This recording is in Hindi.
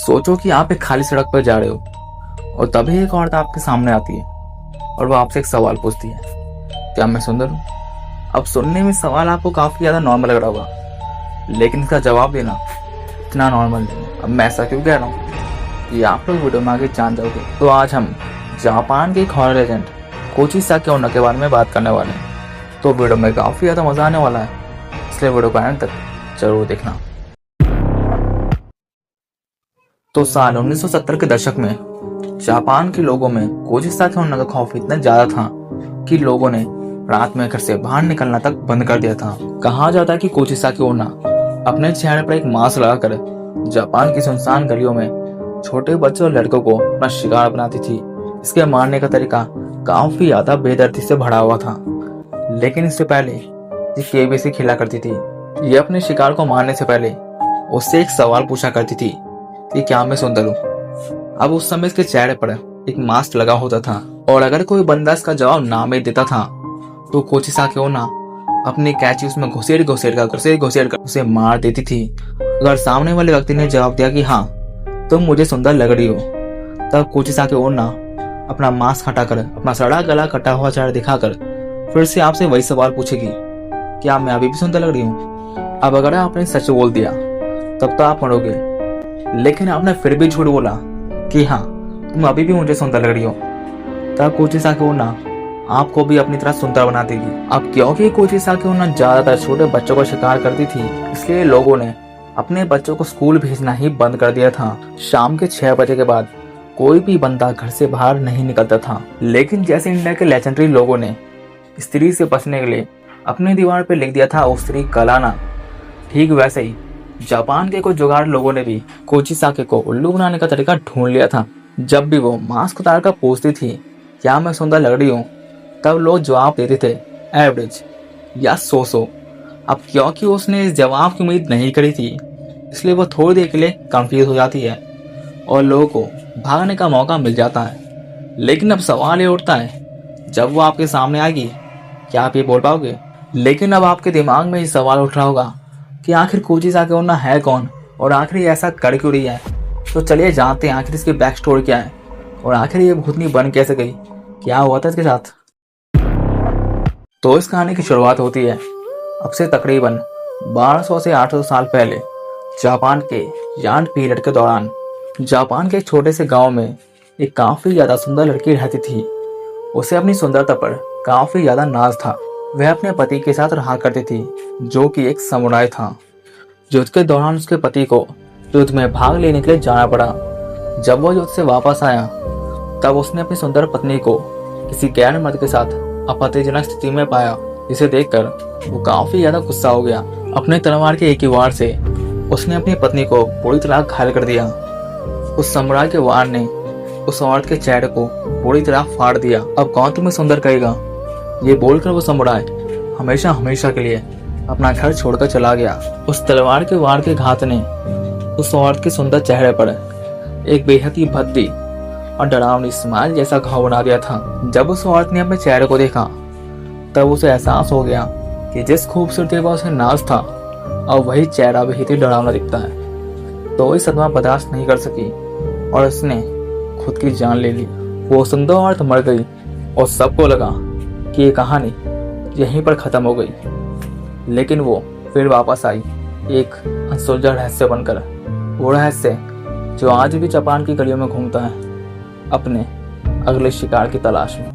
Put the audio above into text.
सोचो कि आप एक खाली सड़क पर जा रहे हो और तभी एक औरत आपके सामने आती है और वो आपसे एक सवाल पूछती है, क्या मैं सुंदर हूँ? अब सुनने में सवाल आपको काफी ज्यादा नॉर्मल लग रहा होगा, लेकिन इसका जवाब देना इतना नॉर्मल नहीं है। अब मैं ऐसा क्यों कह रहा हूँ कि आप लोग वीडियो में आगे जान जाओगे। तो आज हम जापान के एक हॉरर लेजेंड कोची साके ओना के बारे में बात करने वाले हैं। तो वीडियो में काफी ज्यादा मजा आने वाला है, इसलिए वीडियो को एंड तक जरूर देखना। तो साल 1970 के दशक में जापान के लोगों में कोची साके ओना का खौफ इतना ज्यादा था कि लोगों ने रात में घर से बाहर निकलना तक बंद कर दिया था। कहा जाता है कि कोची साके ओना अपने चेहरे पर एक मास्क लगाकर जापान की सुनसान गलियों में छोटे बच्चों और लड़कों को अपना शिकार बनाती थी। इसके मारने का तरीका काफी ज्यादा बेदर्दी से भरा हुआ था, लेकिन इससे पहले ये केबीसी खेला करती थी। ये अपने शिकार को मारने से पहले उससे एक सवाल पूछा करती थी कि क्या मैं सुंदर हूँ? अब उस समय इसके चेहरे पर एक मास्क लगा होता था और अगर कोई बंदा इसका जवाब ना में देता था तो कोची साके ओना अपनी कैंची उसमें घुसेड़ कर उसे मार देती थी। अगर सामने वाले व्यक्ति ने जवाब दिया कि हाँ तुम मुझे सुंदर लग रही हो, तब कोची साके ओना अपना मास्क हटाकर अपना सड़ा गला कटा हुआ चेहरा दिखाकर फिर से आपसे वही सवाल पूछेगी, क्या मैं अभी भी सुंदर लग रही हूँ? अब अगर आपने सच बोल दिया तब तो आप मरोगे, लेकिन आपने फिर भी झूठ बोला कि हाँ तुम अभी भी मुझे सुंदर लग रही हो, तब कोची साके ओना आपको भी अपनी तरह सुंदर बना देगी। अब क्योंकि कोची साके ओना ज्यादातर छोटे बच्चों का शिकार करती थी, इसलिए लोगों ने अपने बच्चों को स्कूल भेजना ही बंद कर दिया था। शाम के 6 बजे के बाद कोई भी बंदा घर से बाहर नहीं निकलता था। लेकिन जैसे इंडिया के लेजेंडरी लोगों ने स्त्री से बचने के लिए अपनी दीवार पर लिख दिया था ओ स्त्री कलाना, ठीक वैसे ही जापान के कुछ जुगाड़ लोगों ने भी कोची साके को उल्लू बनाने का तरीका ढूंढ लिया था। जब भी वो मास्क उतार कर पूछती थी क्या मैं सुंदर लग रही हूँ, तब लोग जवाब देते थे एवरेज या सो। अब क्योंकि उसने इस जवाब की उम्मीद नहीं करी थी, इसलिए वो थोड़ी देर के लिए कंफ्यूज हो जाती है और लोगों को भागने का मौका मिल जाता है। लेकिन अब सवाल ये उठता है, जब वो आपके सामने आएगी क्या आप ये बोल पाओगे? लेकिन अब आपके दिमाग में ये सवाल उठ रहा होगा कि आखिर कोची साके ओना है कौन और आखिर ये ऐसा कर क्यों रही है। तो चलिए जानते हैं आखिर इसकी बैक स्टोरी क्या है और आखिर ये भूतनी बन कैसे गई, क्या हुआ था इसके साथ। तो इस कहानी की शुरुआत होती है अब से तकरीबन 1200 से 800 साल पहले। जापान के यांग पीरियड के दौरान जापान के एक छोटे से गांव में एक काफी ज्यादा सुंदर लड़की रहती थी। उसे अपनी सुंदरता पर काफी ज्यादा नाज था। वह अपने पति के साथ रहा करती थी, जो कि एक समुराई था। युद्ध के दौरान उसके पति को युद्ध में भाग लेने के लिए जाना पड़ा। जब वो युद्ध से वापस आया तब उसने अपनी सुंदर पत्नी को किसी गैर मर्द के साथ आपत्तिजनक स्थिति में पाया, जिसे देखकर वो काफी ज्यादा गुस्सा हो गया। अपने तलवार के एक ही वार से उसने अपनी पत्नी को पूरी तरह घायल कर दिया। उस समुराई के वार ने उस औरत के चेहरे को पूरी तरह फाड़ दिया। अब कौन तुम्हें सुंदर कहेगा, ये बोलकर वो समुराई हमेशा हमेशा के लिए अपना घर छोड़कर चला गया। उस तलवार के वार के घात ने उस औरत के सुंदर चेहरे पर एक बेहद ही भद्दी और डरावनी स्माइल जैसा घाव बना दिया था। जब उस औरत ने अपने चेहरे को देखा तब उसे एहसास हो गया कि जिस खूबसूरती पर उसे नाज था और वही चेहरा बेहद ही डरावना दिखता है। तो इस सदमा बर्दाश्त नहीं कर सकी और उसने खुद की जान ले ली। वो सुंदर औरत मर गई और सबको लगा कि ये कहानी यहीं पर खत्म हो गई। लेकिन वो फिर वापस आई एक अनसुलझा रहस्य बनकर, वो रहस्य जो आज भी जापान की गलियों में घूमता है अपने अगले शिकार की तलाश में।